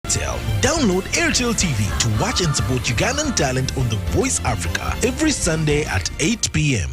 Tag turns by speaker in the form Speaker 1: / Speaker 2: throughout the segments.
Speaker 1: Download Airtel TV to watch and support Ugandan talent on The Voice Africa every Sunday at 8 p.m.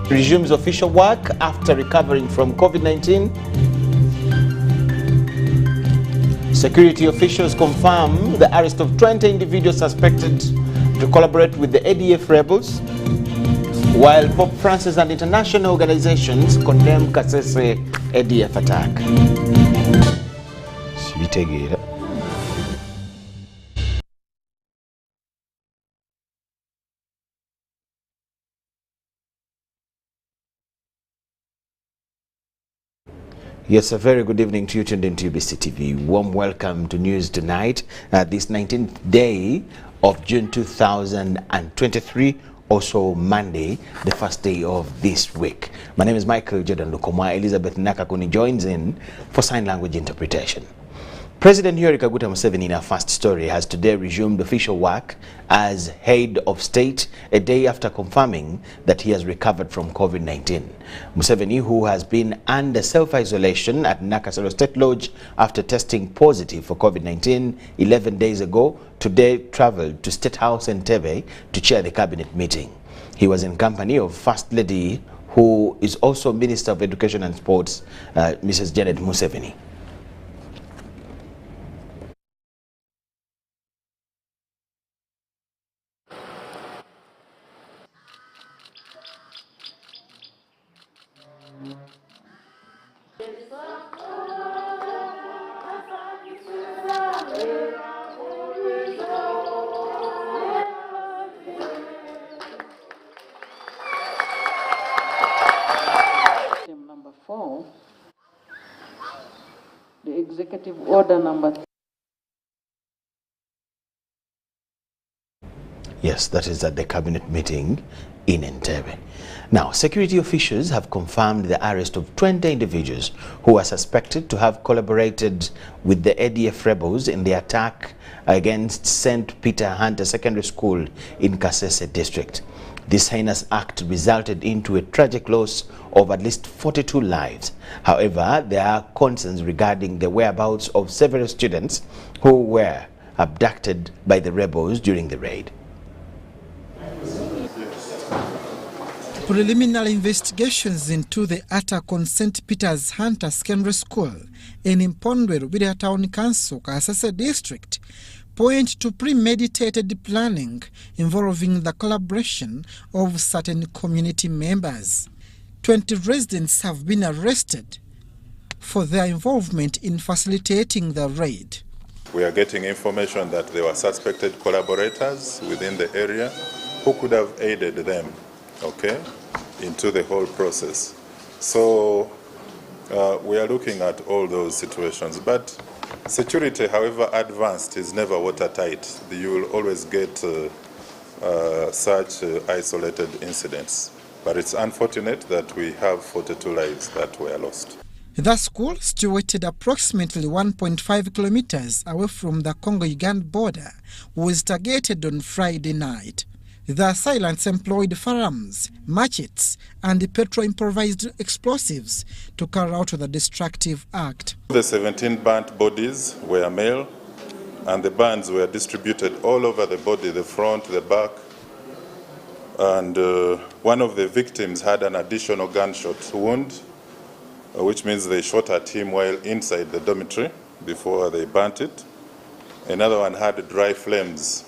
Speaker 2: Resumes official work after recovering from COVID-19. Security officials confirm the arrest of 20 individuals suspected to collaborate with the ADF rebels, while Pope Francis and international organizations condemn Kasese ADF attack. Yes, a very good evening to you tuned into UBC TV. Warm welcome to News Tonight, this 19th day of June 2023, also Monday, the first day of this week. My name is Michael LUKOMWA. Elizabeth Nakakuni joins in for sign language interpretation. President Museveni, in our first story, has today resumed official work as head of state a day after confirming that he has recovered from COVID-19. Museveni, who has been under self-isolation at Nakasero State Lodge after testing positive for COVID-19 11 days ago, today traveled to State House Entebbe to chair the cabinet meeting. He was in company of First Lady, who is also Minister of Education and Sports, Mrs. Janet Museveni.
Speaker 3: Number 4, the executive order number 3.
Speaker 2: Yes, that is at the cabinet meeting in Entebbe. Now, security officials have confirmed the arrest of 20 individuals who are suspected to have collaborated with the ADF rebels in the attack against St. Peter Hunter Secondary School in Kasese district. This heinous act resulted into a tragic loss of at least 42 lives. However, there are concerns regarding the whereabouts of several students who were abducted by the rebels during the raid.
Speaker 4: Preliminary investigations into the attack on St. Peter's Hunter Secondary School in Mpondwe Rubira Town Council, Kasese District, point to premeditated planning involving the collaboration of certain community members. 20 residents have been arrested for their involvement in facilitating the raid.
Speaker 5: We are getting information that there were suspected collaborators within the area who could have aided them, okay, into the whole process. So we are looking at all those situations, but Security, however advanced, is never watertight. You will always get such isolated incidents. But it's unfortunate that we have 42 lives that were lost.
Speaker 4: The school, situated approximately 1.5 kilometers away from the Congo-Uganda border, was targeted on Friday night. The assailants employed firearms, machetes, and petrol-improvised explosives to carry out the destructive act.
Speaker 5: The 17 burnt bodies were male, and the burns were distributed all over the body, the front, the back. And one of the victims had an additional gunshot wound, which means they shot at him while inside the dormitory before they burnt it. Another one had dry flames.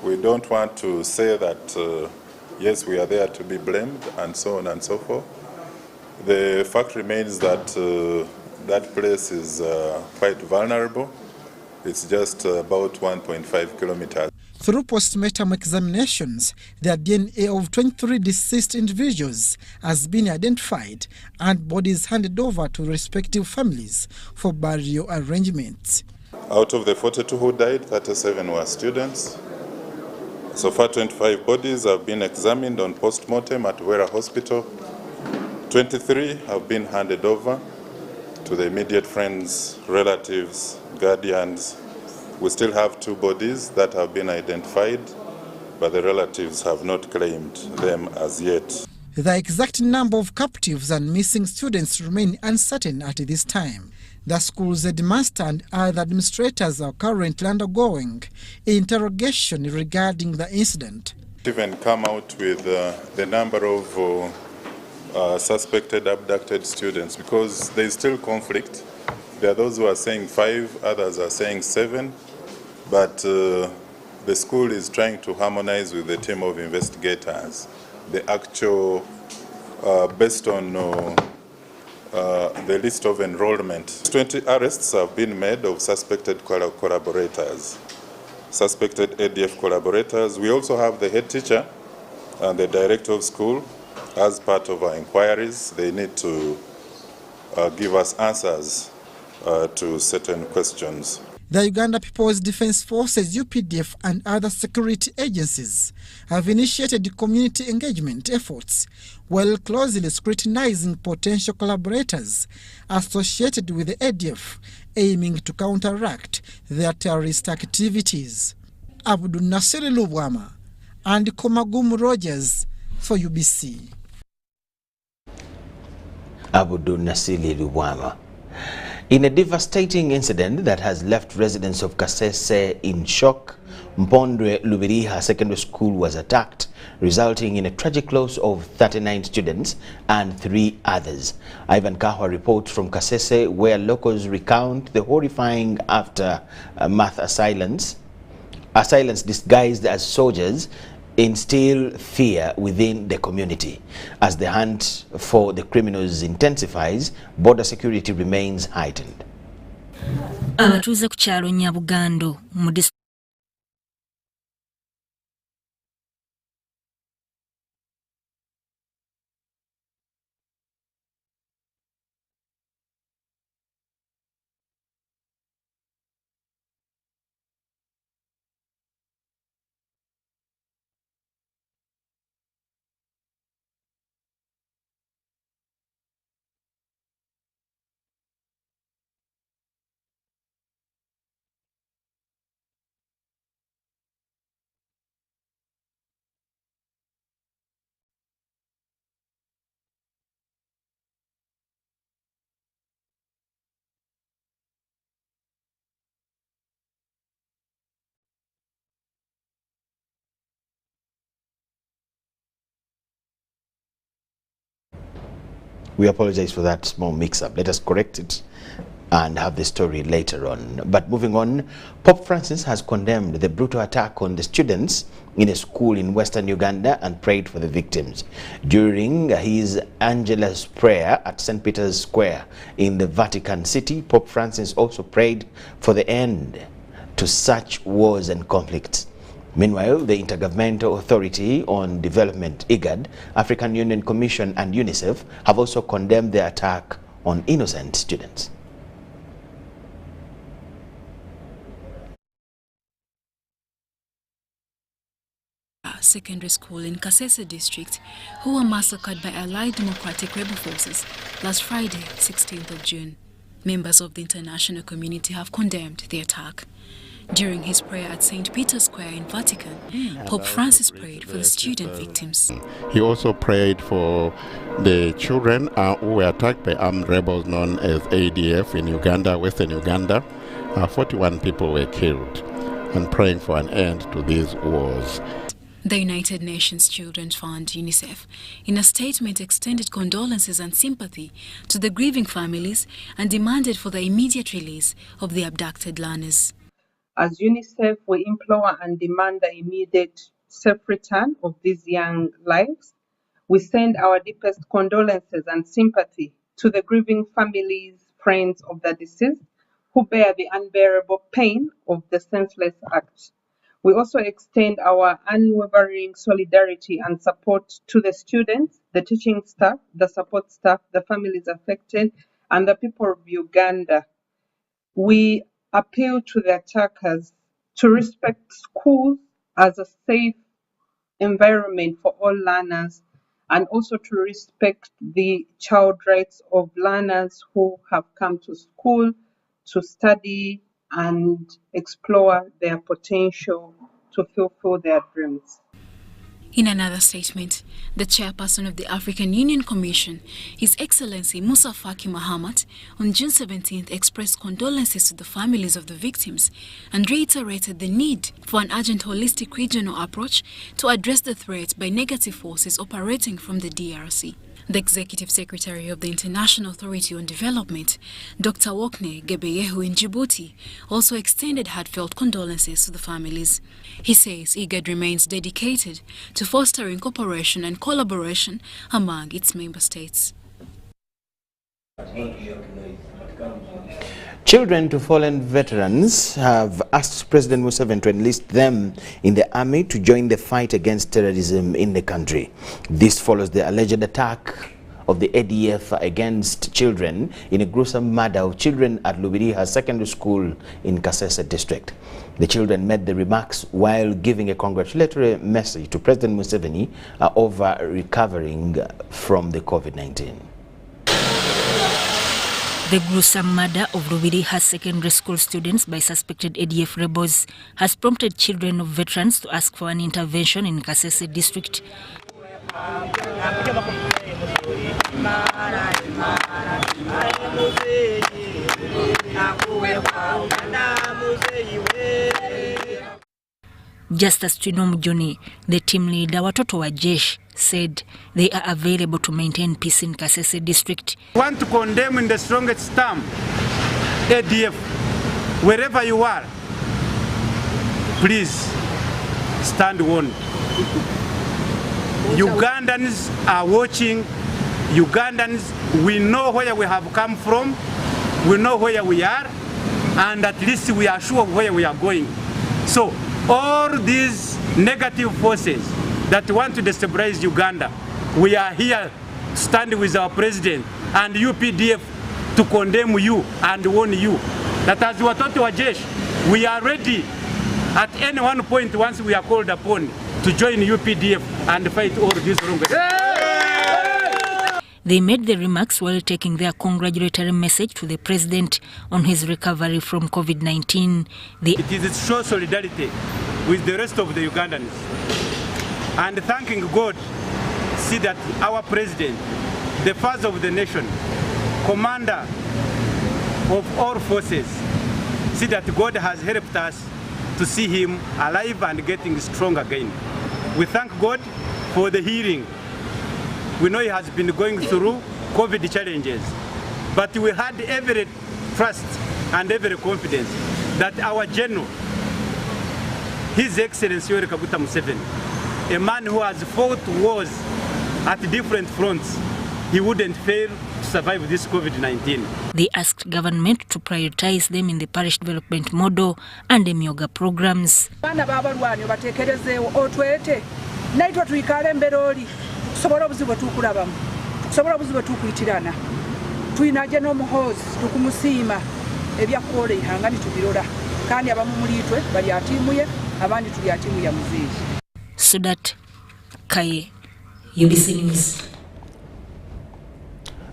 Speaker 5: We don't want to say that, yes, we are there to be blamed and so on and so forth. The fact remains that that place is quite vulnerable. It's just about 1.5 kilometers.
Speaker 4: Through postmortem examinations, the DNA of 23 deceased individuals has been identified and bodies handed over to respective families for burial arrangements.
Speaker 5: Out of the 42 who died, 37 were students. So far, 25 bodies have been examined on post-mortem at Wera Hospital. 23 have been handed over to the immediate friends, relatives, guardians. We still have 2 bodies that have been identified, but the relatives have not claimed them as yet.
Speaker 4: The exact number of captives and missing students remain uncertain at this time. The school's headmaster and other administrators are currently undergoing interrogation regarding the incident.
Speaker 5: Even come out with the number of suspected abducted students, because there is still conflict. There are those who are saying 5, others are saying 7, but the school is trying to harmonize with the team of investigators. The actual, based on the list of enrollment, 20 arrests have been made of suspected collaborators, suspected ADF collaborators. We also have the head teacher and the director of school. As part of our inquiries, they need to give us answers to certain questions.
Speaker 4: The Uganda People's Defence Forces, UPDF, and other security agencies have initiated community engagement efforts while closely scrutinizing potential collaborators associated with the ADF, aiming to counteract their terrorist activities. Abdul Nasir Lubwama and Komagum Rogers for UBC.
Speaker 2: Abdul Nasir Lubwama. In a devastating incident that has left residents of Kasese in shock, Mpondwe Lubiriha Secondary School was attacked, resulting in a tragic loss of 39 students and 3 others. Ivan Kahwa reports from Kasese, where locals recount the horrifying aftermath. Assailants disguised as soldiers instill fear within the community. As the hunt for the criminals intensifies, border security remains heightened.
Speaker 6: Abatuuze ku kyalo Nyabugando mu
Speaker 2: We apologize for that small mix-up. Let us correct it and have the story later on. But moving on, Pope Francis has condemned the brutal attack on the students in a school in Western Uganda and prayed for the victims. During his Angelus prayer at St. Peter's Square in the Vatican City, Pope Francis also prayed for the end to such wars and conflicts. Meanwhile, the Intergovernmental Authority on Development, IGAD, African Union Commission and UNICEF have also condemned the attack on innocent students.
Speaker 7: Secondary School in Kasese district, who were massacred by Allied Democratic Rebel Forces last Friday, 16th of June. Members of the international community have condemned the attack. During his prayer at St. Peter's Square in Vatican, Pope Francis prayed for the student victims.
Speaker 8: He also prayed for the children who were attacked by armed rebels known as ADF in Uganda, Western Uganda. 41 people were killed, and praying for an end to these wars.
Speaker 7: The United Nations Children's Fund, UNICEF, in a statement extended condolences and sympathy to the grieving families and demanded for the immediate release of the abducted learners.
Speaker 9: As UNICEF, we implore and demand the immediate safe return of these young lives. We send our deepest condolences and sympathy to the grieving families, friends of the deceased, who bear the unbearable pain of the senseless act. We also extend our unwavering solidarity and support to the students, the teaching staff, the support staff, the families affected, and the people of Uganda. We appeal to the attackers to respect schools as a safe environment for all learners, and also to respect the child rights of learners who have come to school to study and explore their potential to fulfill their dreams.
Speaker 7: In another statement, the chairperson of the African Union Commission, His Excellency Musa Faki Mahamat, on June 17th expressed condolences to the families of the victims and reiterated the need for an urgent holistic regional approach to address the threat by negative forces operating from the DRC. The Executive Secretary of the International Authority on Development, Dr. Wokne Gebeyehu in Djibouti, also extended heartfelt condolences to the families. He says IGAD remains dedicated to fostering cooperation and collaboration among its member states.
Speaker 2: Children to fallen veterans have asked President Museveni to enlist them in the army to join the fight against terrorism in the country. This follows the alleged attack of the ADF against children in a gruesome murder of children at Lubiriha Secondary School in Kasese district. The children made the remarks while giving a congratulatory message to President Museveni over recovering from the COVID-19.
Speaker 6: The gruesome murder of Lubiriha Secondary School students by suspected ADF rebels has prompted children of veterans to ask for an intervention in Kasese district. Just as Twino Mujoni, the team leader Watoto wa Jeshi, said they are available to maintain peace in Kasese district.
Speaker 10: I want to condemn in the strongest term ADF. Wherever you are, please stand warned. Ugandans are watching. Ugandans, we know where we have come from, we know where we are, and at least we are sure where we are going. So all these negative forces that want to destabilize Uganda, we are here to stand with our president and UPDF to condemn you and warn you that as Watoto wa Jeshi, we are ready at any one point once we are called upon to join UPDF and fight all these wrongs.
Speaker 6: They made the remarks while taking their congratulatory message to the president on his recovery from COVID-19.
Speaker 10: It is to show solidarity with the rest of the Ugandans and thanking God, see that our president, the father of the nation, commander of all forces, see that God has helped us to see him alive and getting strong again. We thank God for the healing. We know he has been going through COVID challenges, but we had every trust and every confidence that our general, His Excellency Yoweri Kaguta Museveni, a man who has fought wars at different fronts, he wouldn't fail to survive this COVID-19.
Speaker 6: They asked government to prioritize them in the parish development model and the Myoga programs.
Speaker 11: Sobola obuzibu tukulabamu sobola obuzibu tukuyitirana tuyina je n'omuhozi tukumusiima ebyakola ihangani tubirola kandi abamu mulitwe bali atimuye abandi tuli atimu ya muzeeyi
Speaker 6: so that Kaye, UBC News.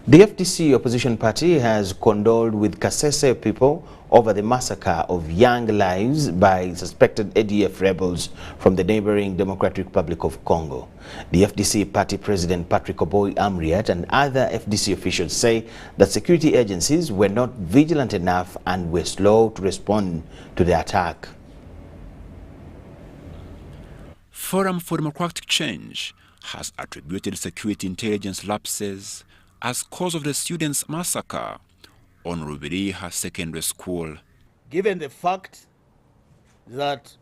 Speaker 2: The FDC opposition party has condoled with Kasese people over the massacre of young lives by suspected ADF rebels from the neighboring Democratic Republic of Congo. The FDC party president Patrick Oboy Amriat and other FDC officials say that security agencies were not vigilant enough and were slow to respond to the attack.
Speaker 12: Forum for Democratic Change has attributed security intelligence lapses as cause of the students' massacre on Rubiriha Secondary School.
Speaker 13: Given the fact that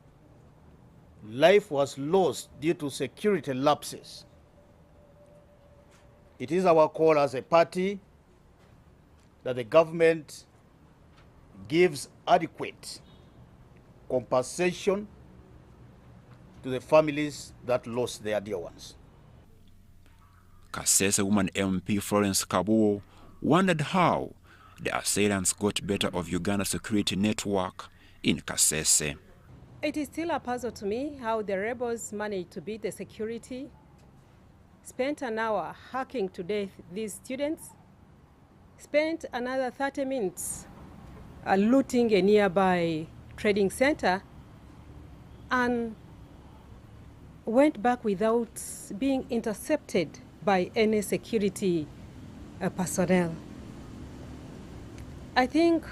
Speaker 13: life was lost due to security lapses, it is our call as a party that the government gives adequate compensation to the families that lost their dear ones.
Speaker 12: Kasese woman MP Florence Kabuo wondered how the assailants got better of Uganda's security network in Kasese.
Speaker 14: It is still a puzzle to me how the rebels managed to beat the security, spent an hour hacking to death these students, spent another 30 minutes looting a nearby trading center, and went back without being intercepted by any security personnel. I think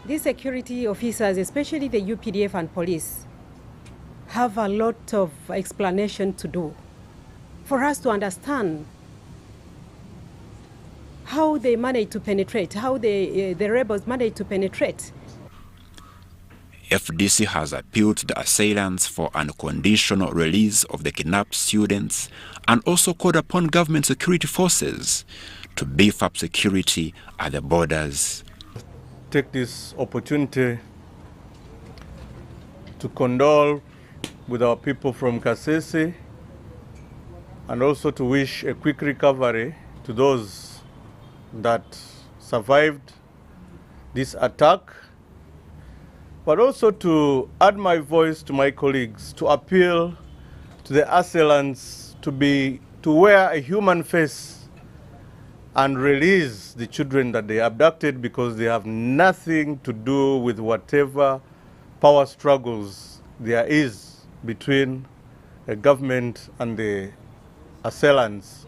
Speaker 14: these security officers, especially the UPDF and police, have a lot of explanation to do for us to understand how they managed to penetrate, how the rebels managed to penetrate.
Speaker 12: FDC has appealed to the assailants for unconditional release of the kidnapped students and also called upon government security forces to beef up security at the borders.
Speaker 13: Take this opportunity to condole with our people from Kasese and also to wish a quick recovery to those that survived this attack, but also to add my voice to my colleagues to appeal to the assailants to wear a human face and release the children that they abducted, because they have nothing to do with whatever power struggles there is between the government and the assailants.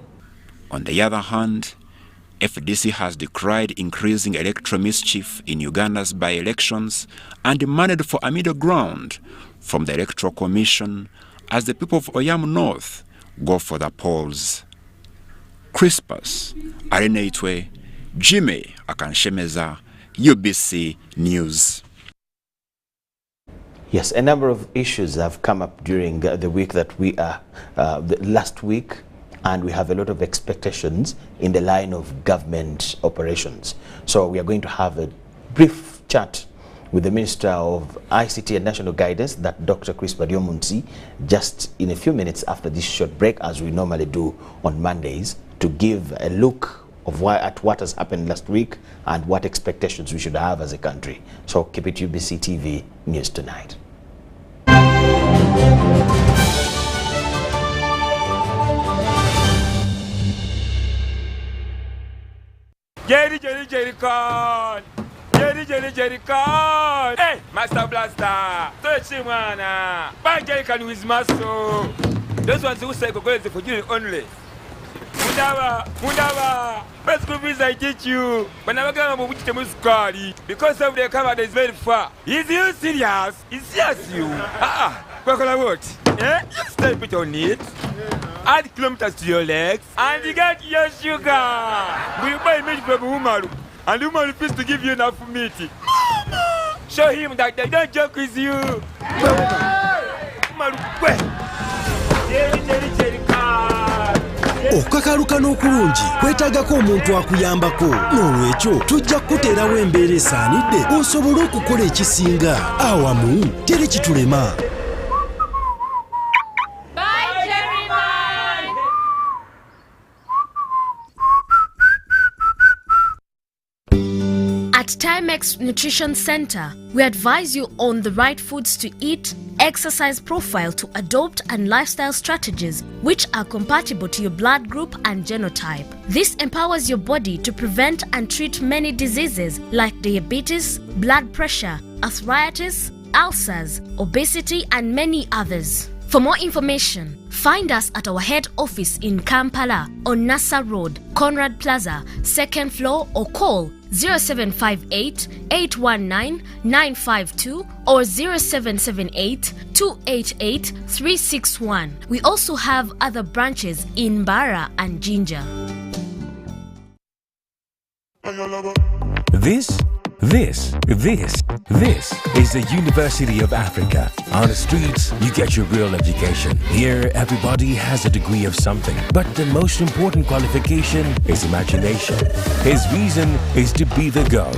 Speaker 12: On the other hand, FDC has decried increasing electoral mischief in Uganda's by-elections and demanded for a middle ground from the Electoral Commission as the people of Oyam North go for the polls. Crispus Areneitwe, Jimmy Akanshemeza, UBC News.
Speaker 2: Yes, a number of issues have come up during the week that we are, last week, and we have a lot of expectations in the line of government operations. So we are going to have a brief chat with the Minister of ICT and National Guidance, that Dr. Chris Badiomunsi, just in a few minutes after this short break, as we normally do on Mondays, to give a look of at what has happened last week and what expectations we should have as a country. So keep it UBC TV News Tonight.
Speaker 15: Jerry con. Jerry con. Hey, Master Blaster. Touch him, man. Buy Jerry con with muscle. Those ones who say go for you only. Mundava. Best group is I teach you. But never come up with the muscari. Because of the camera is very far. Is you serious? It's serious you. What? Eh? You step it on it. Add kilometers to your legs, and you get your sugar. We buy meat from Umaru, and Umaru refused to give you enough meat. Mama! Show him that they don't joke with you. Umaru,
Speaker 16: okukakaluka n'okulungi kwetaagako omuntu akuyambako, n'olwekyo tujja kukuteerawo embeera esaanidde osobole okukola ekisinga. Awamu teri kitulema.
Speaker 17: At Timex Nutrition Center, we advise you on the right foods to eat exercise profile to adopt, and lifestyle strategies which are compatible to your blood group and genotype. This empowers your body to prevent and treat many diseases like diabetes, blood pressure, arthritis, ulcers, obesity, and many others. For more information, find us at our head office in Kampala on Nassa Road, Conrad Plaza, 2nd floor, or call 0758 819 952 or 0778 288 361. We also have other branches in Barra and Jinja.
Speaker 18: This is the University of Africa. On the streets, you get your real education. Here, everybody has a degree of something. But the most important qualification is imagination. His reason is to be the GOAT.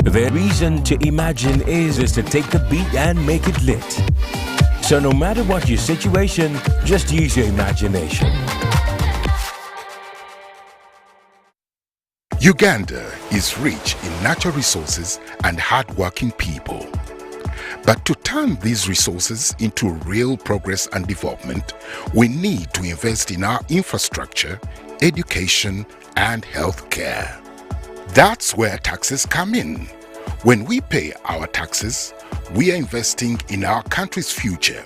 Speaker 18: The reason to imagine is to take the beat and make it lit. So no matter what your situation, just use your imagination.
Speaker 19: Uganda is rich in natural resources and hard-working people. But to turn these resources into real progress and development, we need to invest in our infrastructure, education, and health care. That's where taxes come in. When we pay our taxes, we are investing in our country's future.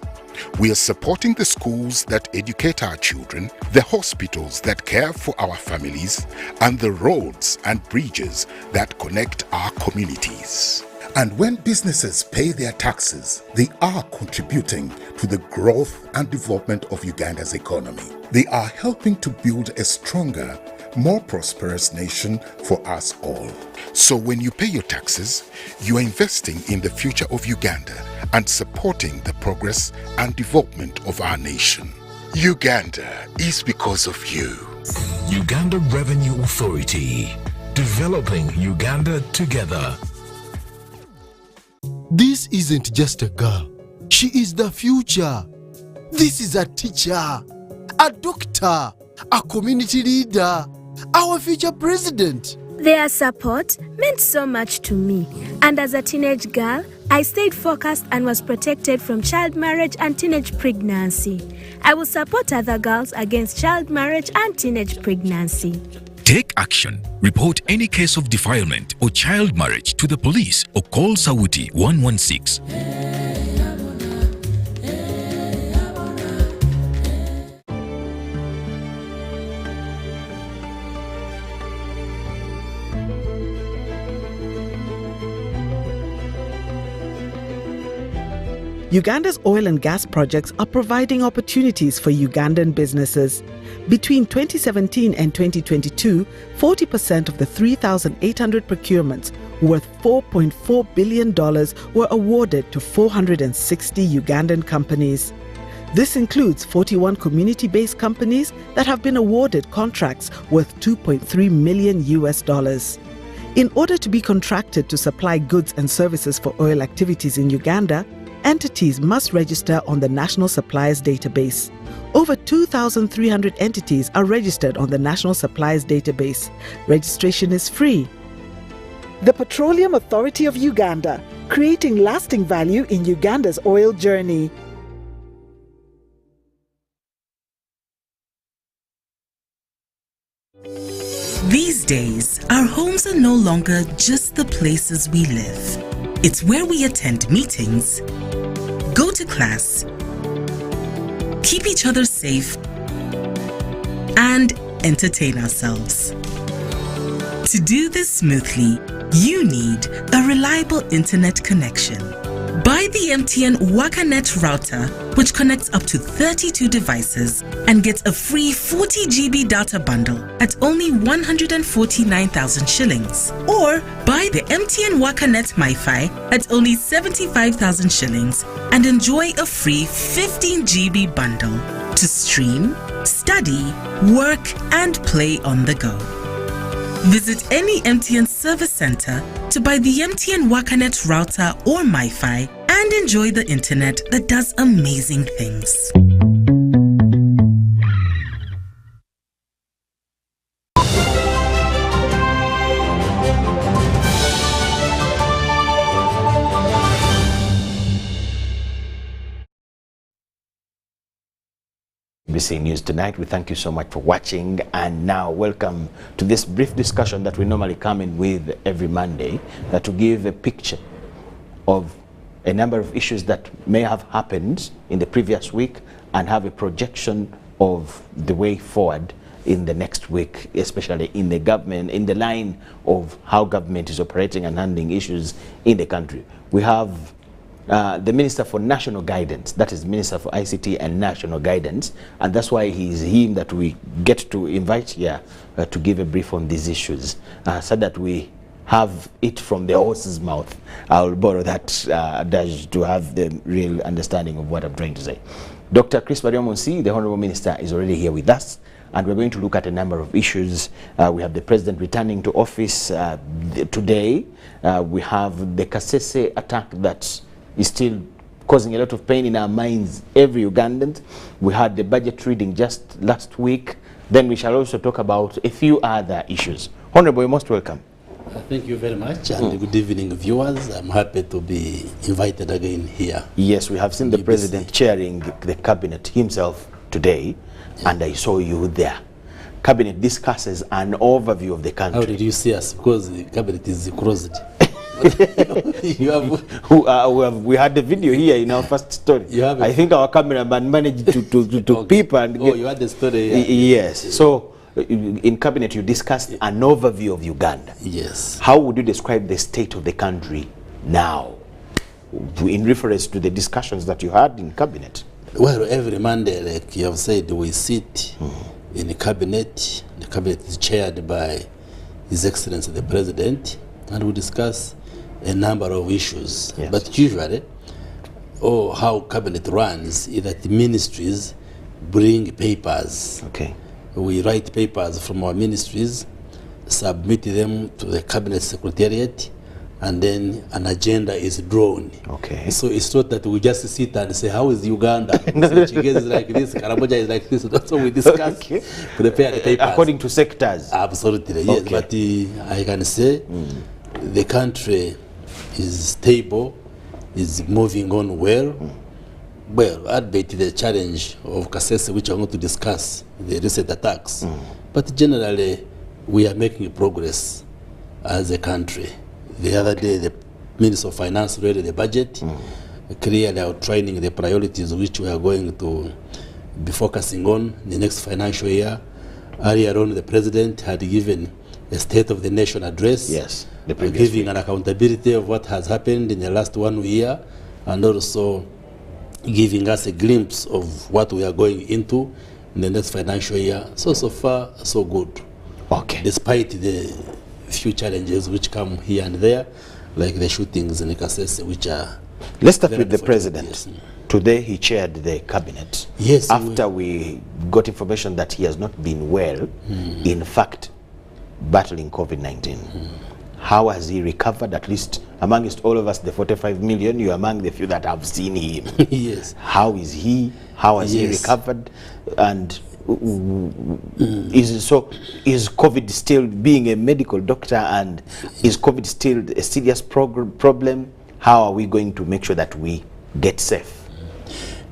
Speaker 19: We are supporting the schools that educate our children, the hospitals that care for our families, and the roads and bridges that connect our communities.
Speaker 20: And when businesses pay their taxes, they are contributing to the growth and development of Uganda's economy. They are helping to build a stronger, more prosperous nation for us all.
Speaker 19: So when you pay your taxes, you are investing in the future of Uganda and supporting the progress and development of our nation. Uganda is because of you.
Speaker 1: Uganda Revenue Authority, developing Uganda together.
Speaker 16: This isn't just a girl. She is the future. This is a teacher, a doctor, a community leader, our future president.
Speaker 21: Their support meant so much to me, and as a teenage girl, I stayed focused and was protected from child marriage and teenage pregnancy. I will support other girls against child marriage and teenage pregnancy.
Speaker 22: Take action. Report any case of defilement or child marriage to the police or call Sauti 116.
Speaker 23: Uganda's oil and gas projects are providing opportunities for Ugandan businesses. Between 2017 and 2022, 40% of the 3,800 procurements worth $4.4 billion were awarded to 460 Ugandan companies. This includes 41 community-based companies that have been awarded contracts worth $2.3 million. In order to be contracted to supply goods and services for oil activities in Uganda, entities must register on the National Suppliers Database. Over 2,300 entities are registered on the National Suppliers Database. Registration is free. The Petroleum Authority of Uganda, creating lasting value in Uganda's oil journey.
Speaker 24: These days, our homes are no longer just the places we live. It's where we attend meetings, go to class, keep each other safe, and entertain ourselves. To do this smoothly, you need a reliable internet connection. Buy the MTN WakaNet router, which connects up to 32 devices and gets a free 40 GB data bundle at only 149,000 shillings. Or buy the MTN WakaNet MiFi at only 75,000 shillings and enjoy a free 15 GB bundle to stream, study, work, and play on the go. Visit any MTN service center to buy the MTN WakaNet router or MiFi and enjoy the internet that does amazing things.
Speaker 2: UBC News Tonight. We thank you so much for watching, and now welcome to this brief discussion that we normally come in with every Monday to give a picture of a number of issues that may have happened in the previous week and have a projection of the way forward in the next week, especially in the government, in the line of how government is operating and handling issues in the country. We have the Minister for National Guidance, that is Minister for ICT and National Guidance, and that's why he's him that we get to invite here to give a brief on these issues, so that we have it from the horse's mouth. I'll borrow that adage to have the real understanding of what I'm trying to say. Dr. Chris Bariomonsi, the Honorable Minister, is already here with us, and we're going to look at a number of issues. We have the President returning to office today. We have the Kasese attack that is still causing a lot of pain in our minds, every Ugandan. We had the budget reading just last week. Then we shall also talk about a few other issues. Honorable, you're most welcome.
Speaker 3: Thank you very much, and good evening, viewers. I'm happy to be invited again here.
Speaker 2: Yes, we have seen the President chairing the Cabinet himself today, and I saw you there. Cabinet discusses an overview of the country.
Speaker 3: How did you see us? Because the Cabinet is closed.
Speaker 2: We had the video here in our first story. I think our cameraman managed to peep and
Speaker 3: get, you had the story.
Speaker 2: Yes. So in Cabinet you discussed an overview of Uganda.
Speaker 3: Yes.
Speaker 2: How would you describe the state of the country now, in reference to the discussions that you had in Cabinet?
Speaker 3: Well, every Monday, like you have said, we sit in the Cabinet. The Cabinet is chaired by His Excellency the President, and we discuss a number of issues. Yes. But usually, how Cabinet runs is that the ministries bring papers.
Speaker 2: Okay.
Speaker 3: We write papers from our ministries, submit them to the Cabinet Secretariat, and then an agenda is drawn.
Speaker 2: Okay.
Speaker 3: So it's not that we just sit and say, how is Uganda? Chigezi is like this, Karamoja is like this. That's what we discuss.
Speaker 2: Okay.
Speaker 3: Prepare the papers.
Speaker 2: According to sectors.
Speaker 3: Absolutely, yes.
Speaker 2: Okay.
Speaker 3: But I can say the country is stable, is moving on well. Well, albeit the challenge of Kasese, which I'm going to discuss, the recent attacks. But generally, we are making progress as a country. The other day, the Minister of Finance read the budget, clearly outlining the priorities which we are going to be focusing on the next financial year. Earlier on, the President had given a State of the Nation address,
Speaker 2: yes,
Speaker 3: giving an accountability of what has happened in the last 1 year, and also giving us a glimpse of what we are going into in the next financial year. So far, so good.
Speaker 2: Okay.
Speaker 3: Despite the few challenges which come here and there, like the shootings in Kasese, which are...
Speaker 2: Let's start with the President. Yes. Today he chaired the Cabinet.
Speaker 3: Yes.
Speaker 2: After we got information that he has not been well, in fact, battling COVID-19. How has he recovered? At least amongst all of us, the 45 million, you're among the few that have seen him.
Speaker 3: Yes.
Speaker 2: How is he? How has he recovered? And is COVID still, being a medical doctor, and is COVID still a serious problem? How are we going to make sure that we get safe?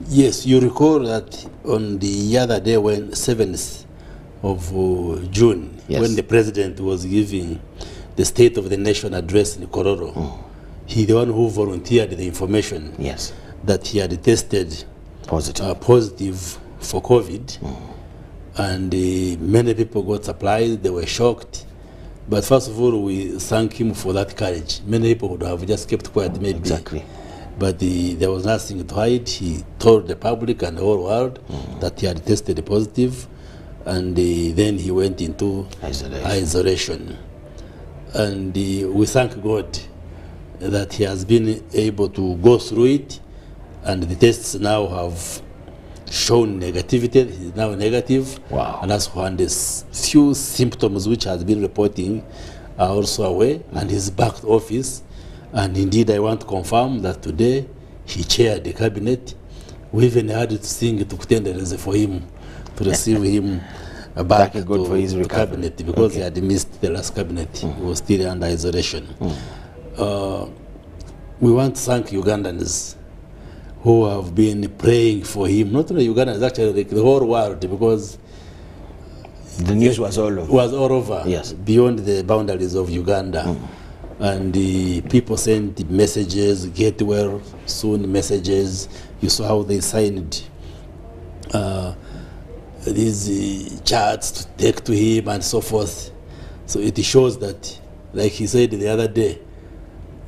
Speaker 3: Yes, you recall that on the other day, when 7th of June,
Speaker 2: yes,
Speaker 3: when the President was giving the State of the Nation address in Kororo, he the one who volunteered the information,
Speaker 2: yes,
Speaker 3: that he had tested positive for COVID, and many people got surprised, they were shocked. But first of all, we thank him for that courage. Many people would have just kept quiet, maybe.
Speaker 2: Exactly.
Speaker 3: But there was nothing to hide. He told the public and the whole world that he had tested positive, and then he went into isolation. And we thank God that he has been able to go through it, and the tests now have shown negativity. He's now negative.
Speaker 2: Wow.
Speaker 3: And that's when the few symptoms which has been reporting are also away, and he's back to office. And indeed, I want to confirm that today he chaired the Cabinet. We even had to sing Tukutendere for him, to receive him back to the Cabinet, because he had missed the last Cabinet. He was still under isolation. We want to thank Ugandans who have been praying for him. Not only Uganda, it's actually like the whole world, because
Speaker 2: the news was all over.
Speaker 3: Was all over.
Speaker 2: Yes.
Speaker 3: Beyond the boundaries of Uganda. And the people sent messages, get well soon messages. You saw how they signed these charts to take to him and so forth. So it shows that, like he said the other day,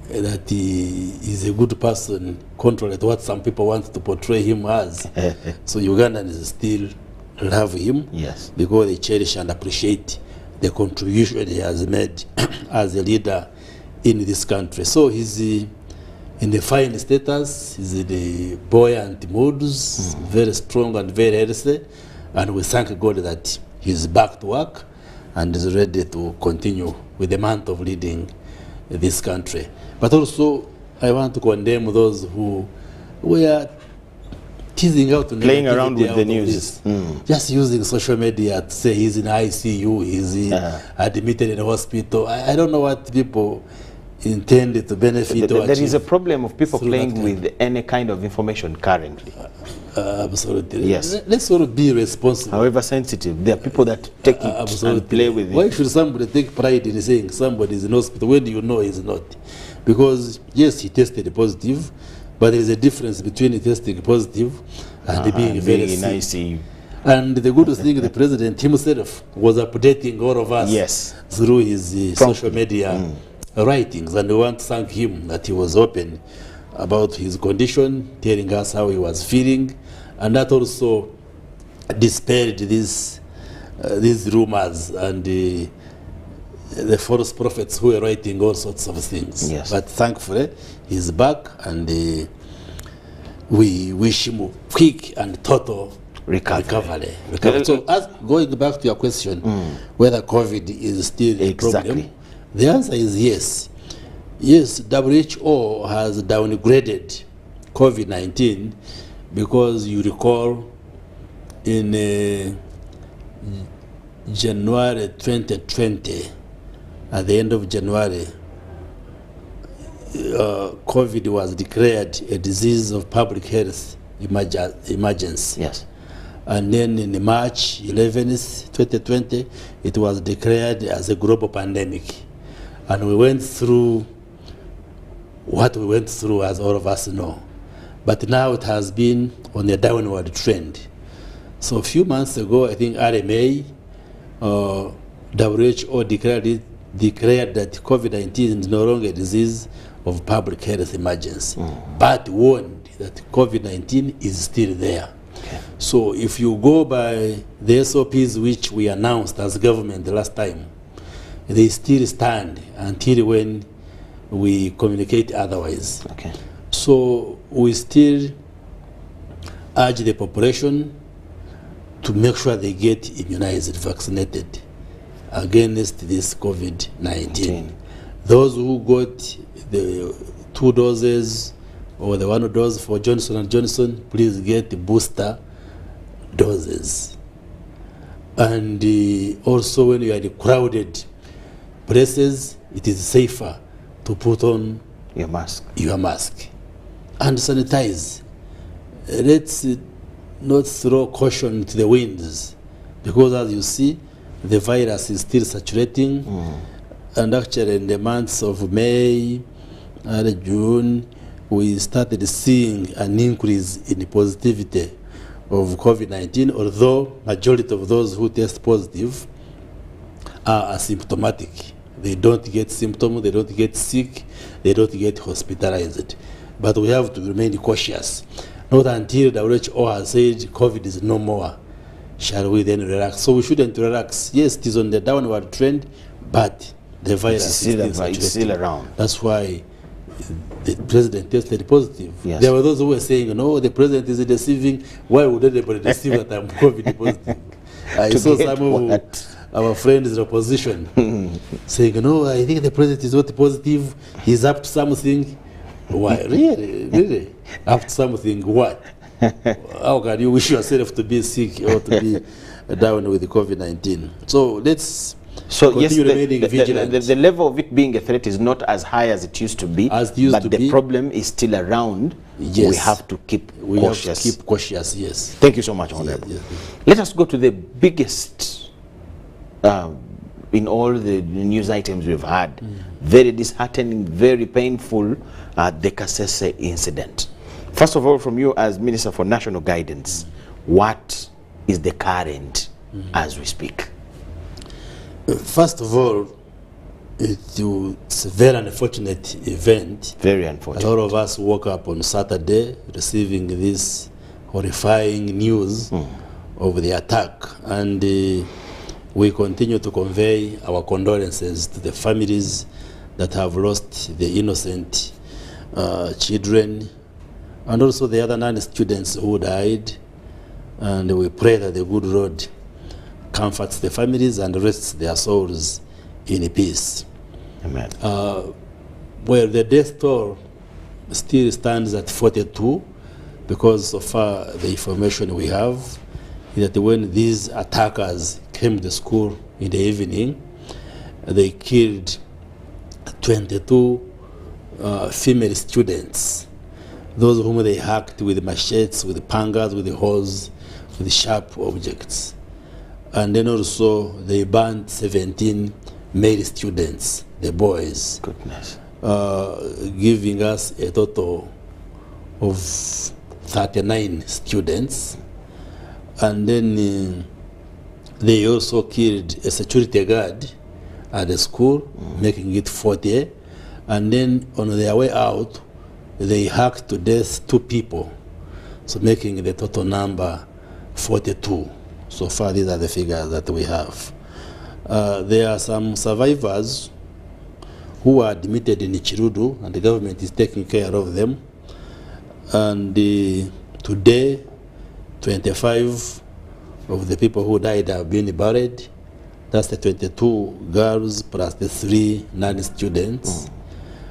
Speaker 3: that he is a good person, contrary to what some people want to portray him as. So Ugandans still love him,
Speaker 2: yes,
Speaker 3: because they cherish and appreciate the contribution he has made as a leader in this country. So he's in the fine status, he's in the buoyant moods, very strong and very healthy, and we thank God that he's back to work and is ready to continue with the month of leading this country. But also, I want to condemn those who were teasing out,
Speaker 2: playing around with the news,
Speaker 3: just using social media to say he's in ICU, he's admitted in a hospital. I don't know what people intended to benefit.
Speaker 2: There is a problem of people playing with any kind of information currently.
Speaker 3: Absolutely.
Speaker 2: Yes.
Speaker 3: Let's sort of be responsible.
Speaker 2: However sensitive, there are people that take it and play with it.
Speaker 3: Why should somebody take pride in saying somebody is in hospital when you know he's not? Because yes, he tested positive, but there is a difference between testing positive and being very sick. And the good thing, the president himself was updating all of us through his social media writings, and we want to thank him that he was open about his condition, telling us how he was feeling, and that also dispelled these rumors and the false prophets who were writing all sorts of things.
Speaker 2: Yes.
Speaker 3: But thankfully, he's back, and we wish him a quick and total recovery. So, as going back to your question, whether COVID is still a problem, the answer is yes. Yes, WHO has downgraded COVID-19 because you recall in January 2020, at the end of January, COVID was declared a disease of public health emergency.
Speaker 2: Yes.
Speaker 3: And then in March 11th, 2020, it was declared as a global pandemic. And we went through what we went through, as all of us know. But now it has been on a downward trend. So a few months ago, I think RMA, WHO declared that COVID-19 is no longer a disease of public health emergency, but warned that COVID-19 is still there. So if you go by the SOPs which we announced as government the last time, they still stand until when we communicate otherwise. So we still urge the population to make sure they get immunized, vaccinated against this COVID-19. Those who got the 2 doses or the 1 dose for Johnson & Johnson, please get the booster doses. And also when you are in crowded places, it is safer to put on
Speaker 2: your mask
Speaker 3: and sanitize. Let's not throw caution to the winds, because as you see, the virus is still saturating. And actually in the months of May and June, we started seeing an increase in the positivity of COVID-19, although majority of those who test positive are asymptomatic. They don't get symptoms, they don't get sick, they don't get hospitalized. But we have to remain cautious. Not until WHO has said COVID is no more shall we then relax. So we shouldn't relax. Yes, it is on the downward trend, but the virus is still
Speaker 2: around.
Speaker 3: That's why the president tested positive. There were those who were saying, no, the president is deceiving. Why would anybody deceive that I'm COVID positive? I saw some of our friends in opposition saying, no, I think the president is not positive. He's up to something. Why? Really? Up to something? What? How can you wish yourself to be sick or to be down with the COVID-19? So let's
Speaker 2: So yes,
Speaker 3: remaining vigilant.
Speaker 2: the level of it being a threat is not as high as it used to be, but the problem is still around.
Speaker 3: Yes.
Speaker 2: We have to keep cautious.
Speaker 3: Have to keep cautious, yes.
Speaker 2: Thank you so much, Honorable.
Speaker 3: Yes.
Speaker 2: Let us go to the biggest in all the news items we've had. Very disheartening, very painful, the Kasese incident. First of all, from you as Minister for National Guidance, what is the current as we speak?
Speaker 3: First of all, it's a very unfortunate event.
Speaker 2: Very unfortunate.
Speaker 3: A lot of us woke up on Saturday receiving this horrifying news of the attack, and we continue to convey our condolences to the families that have lost the innocent children, and also the other 9 students who died. And we pray that the good Lord comforts the families and rests their souls in peace.
Speaker 2: Amen.
Speaker 3: Well, the death toll still stands at 42, because so far the information we have is that when these attackers came to school in the evening, they killed 22 female students, those whom they hacked with machetes, with pangas, with hoes, with sharp objects. And then also they banned 17 male students, the boys.
Speaker 2: Goodness.
Speaker 3: Giving us a total of 39 students. And then they also killed a security guard at the school, making it 40. And then on their way out, they hacked to death 2 people, so making the total number 42. So far, these are the figures that we have. There are some survivors who are admitted in Chirudu, and the government is taking care of them. And today, 25 of the people who died have been buried. That's the 22 girls plus the 3 non-students.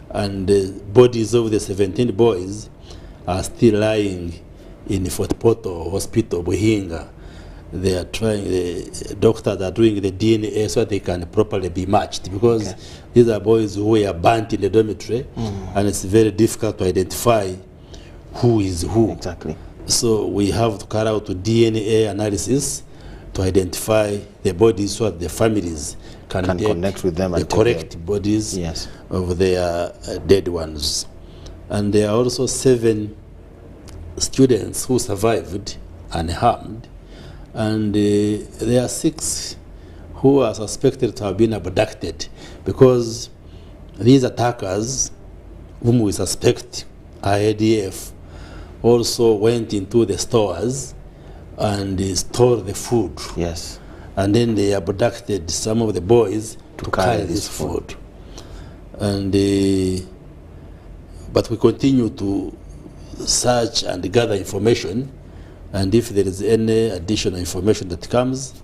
Speaker 3: And the bodies of the 17 boys are still lying in Fort Poto Hospital, Buhinga. They are trying, the doctors are doing the DNA so they can properly be matched, because these are boys who were burnt in the dormitory, and it's very difficult to identify who is who.
Speaker 2: Exactly.
Speaker 3: So we have to carry out DNA analysis to identify the bodies so that the families can
Speaker 2: connect with them
Speaker 3: the
Speaker 2: and
Speaker 3: correct bodies of their dead ones. And there are also 7 students who survived unharmed, and there are 6 who are suspected to have been abducted, because these attackers, whom we suspect are ADF, also went into the stores and stole the food.
Speaker 2: Yes.
Speaker 3: And then they abducted some of the boys to carry this food. And but we continue to search and gather information, and if there is any additional information that comes,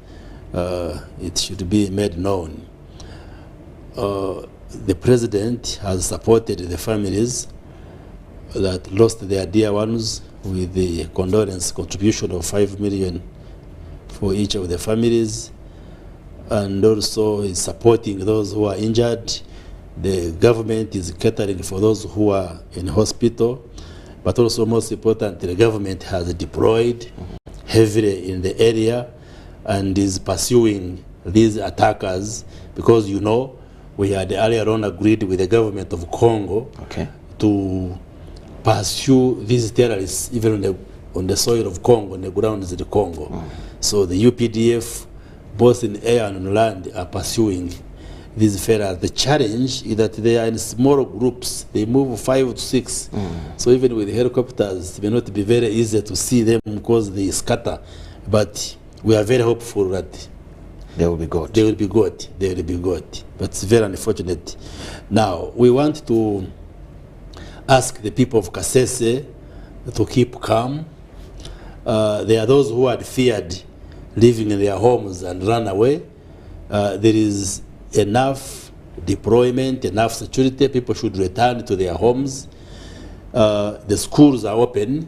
Speaker 3: it should be made known. The president has supported the families that lost their dear ones with the condolence contribution of 5 million for each of the families, and also is supporting those who are injured. The government is catering for those who are in hospital, but also most importantly, the government has deployed heavily in the area and is pursuing these attackers, because you know we had earlier on agreed with the government of Congo to pursue these terrorists even on the soil of Congo, on the grounds of the Congo. So the UPDF, both in air and on land, are pursuing these fellas. The challenge is that they are in small groups. They move 5 to 6. So even with helicopters, it may not be very easy to see them because they scatter. But we are very hopeful that
Speaker 2: they will be good.
Speaker 3: They will be good. They will be good. But it's very unfortunate. Now, we want to ask the people of Kasese to keep calm. There are those who had feared living in their homes and run away. There is enough deployment, enough security. People should return to their homes. The schools are open.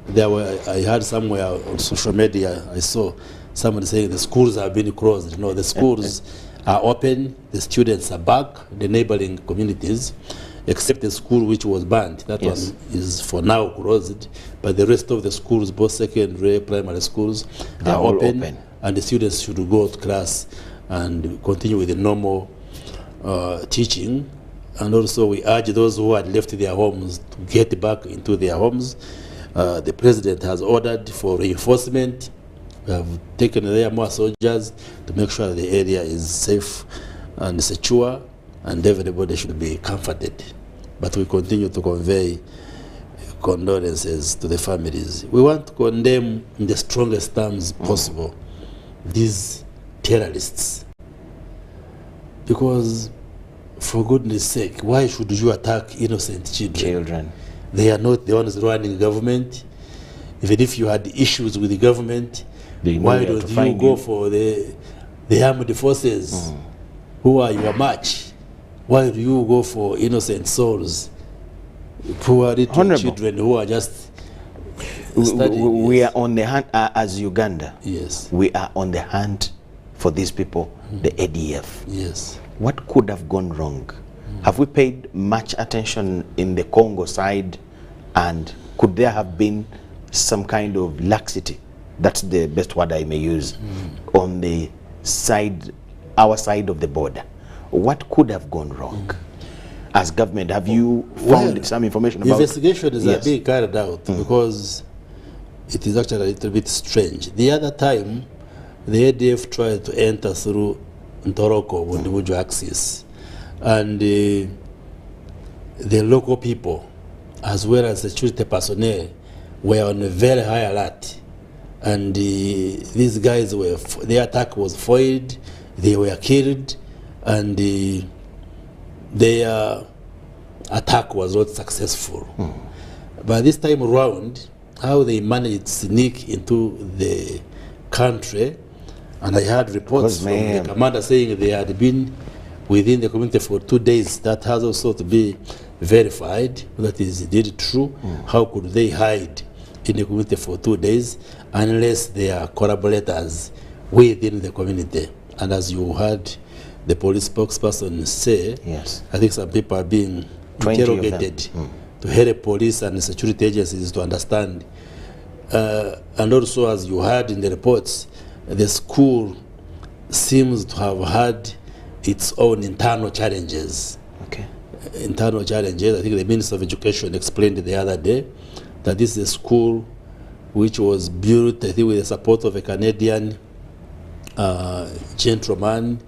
Speaker 3: I heard somewhere on social media, I saw someone saying the schools have been closed. No, the schools are open. The students are back, the neighboring communities, except the school which was banned. That one is for now closed, but the rest of the schools, both secondary, primary schools, are open, and the students should go to class and continue with the normal teaching. And also we urge those who had left their homes to get back into their homes. The president has ordered for reinforcement. We have taken there more soldiers to make sure the area is safe and secure, and everybody should be comforted. But we continue to convey condolences to the families. We want to condemn in the strongest terms possible these terrorists. Because, for goodness sake, why should you attack innocent children? They are not the ones running government. Even if you had issues with the government, why don't you go for the armed forces who are your match? Why do you go for innocent souls, poor little children who are just studying?
Speaker 2: We are on the hunt as Uganda.
Speaker 3: Yes.
Speaker 2: We are on the hunt for these people, the ADF.
Speaker 3: Yes.
Speaker 2: What could have gone wrong? Have we paid much attention in the Congo side, and could there have been some kind of laxity? That's the best word I may use, on the side, our side of the border. What could have gone wrong? As government, have you found some information about?
Speaker 3: Investigations are being carried out because it is actually a little bit strange. The other time, the ADF tried to enter through Ntoroko on the Wuju axis, and the local people, as well as security personnel, were on a very high alert. And these guys were, their attack was foiled, they were killed, and their attack was not successful. But this time around, how they managed to sneak into the country, and I had reports from the commander saying they had been within the community for 2 days. That has also to be verified, that is indeed true. How could they hide in the community for 2 days unless they are collaborators within the community? And as you heard the police spokesperson say, I think some people are being interrogated to help police and security agencies to understand. And also, as you heard in the reports, the school seems to have had its own internal challenges. Internal challenges. I think the Minister of Education explained the other day that this is a school which was built, I think, with the support of a Canadian gentleman,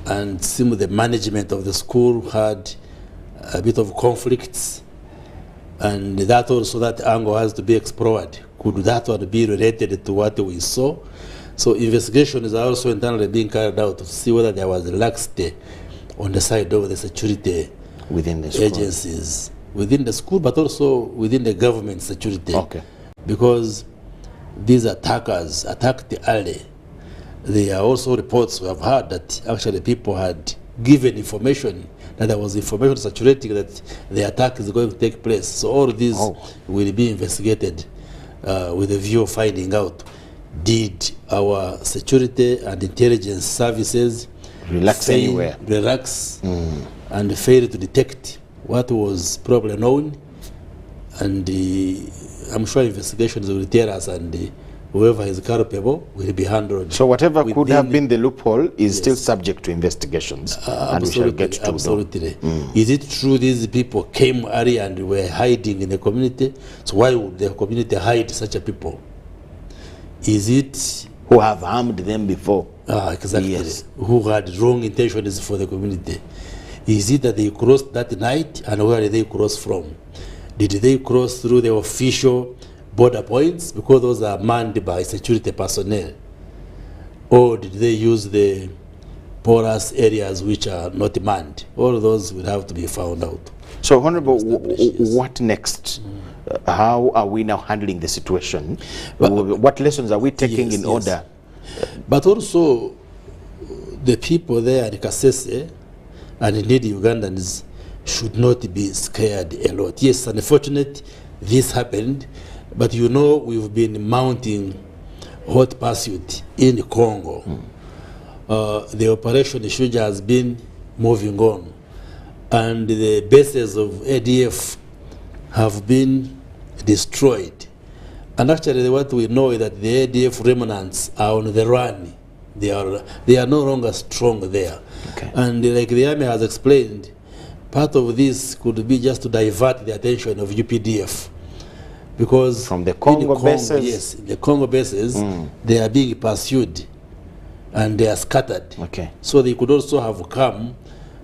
Speaker 3: and seems the management of the school had a bit of conflicts, and that also, that angle has to be explored. Could that one be related to what we saw? So investigations are also internally being carried out to see whether there was laxity on the side of the security
Speaker 2: within the
Speaker 3: agencies, within the school, but also within the government security. Because these attackers attacked early. There are also reports we have heard that actually people had given information, that there was information saturating that the attack is going to take place. So all of these will be investigated with a view of finding out, did our security and intelligence services relax and fail to detect what was probably known? And I'm sure investigations will tell us, and whoever is culpable will be handled.
Speaker 2: So whatever could have been the loophole is still subject to investigations, and we shall get to
Speaker 3: absolutely. Is it true these people came early and were hiding in the community? So why would the community hide such a people? Is it
Speaker 2: who have harmed them before?
Speaker 3: Exactly. Who had wrong intentions for the community? Is it that they crossed that night, and where did they cross from? Did they cross through the official border points, because those are manned by security personnel? Or did they use the porous areas which are not manned? All of those will have to be found out.
Speaker 2: So, Honorable, what next? How are we now handling the situation? What lessons are we taking in order?
Speaker 3: But also, the people there at Kasese, and indeed Ugandans, should not be scared a lot. Yes, unfortunately, this happened, but you know we've been mounting hot pursuit in Congo. the operation Shuja has been moving on, and the bases of ADF have been destroyed. And actually what we know is that the ADF remnants are on the run. They are no longer strong there.
Speaker 2: Okay.
Speaker 3: And like the army has explained, part of this could be just to divert the attention of UPDF. Because
Speaker 2: from the Congo bases?
Speaker 3: Yes, the Congo bases, they are being pursued and they are scattered.
Speaker 2: Okay.
Speaker 3: So they could also have come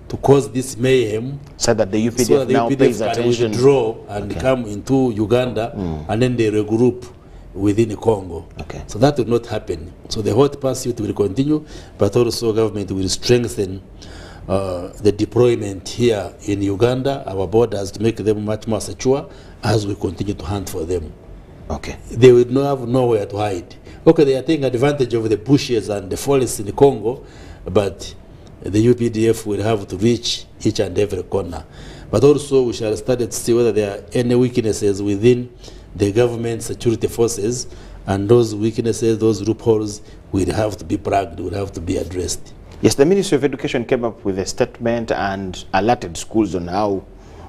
Speaker 3: to cause this mayhem,
Speaker 2: so that the UPDF,
Speaker 3: so that the
Speaker 2: now
Speaker 3: UPDF
Speaker 2: pays
Speaker 3: can
Speaker 2: attention,
Speaker 3: withdraw and come into Uganda, and then they regroup within the Congo.
Speaker 2: Okay.
Speaker 3: So that will not happen. So the hot pursuit will continue, but also government will strengthen the deployment here in Uganda, our borders, to make them much more secure as we continue to hunt for them.
Speaker 2: Okay.
Speaker 3: They will not have nowhere to hide. Okay, they are taking advantage of the bushes and the forests in the Congo, but the UPDF will have to reach each and every corner. But also we shall study to see whether there are any weaknesses within the government security forces, and those weaknesses, those loopholes will have to be plugged, will have to be addressed.
Speaker 2: Yes, the Ministry of Education came up with a statement and alerted schools on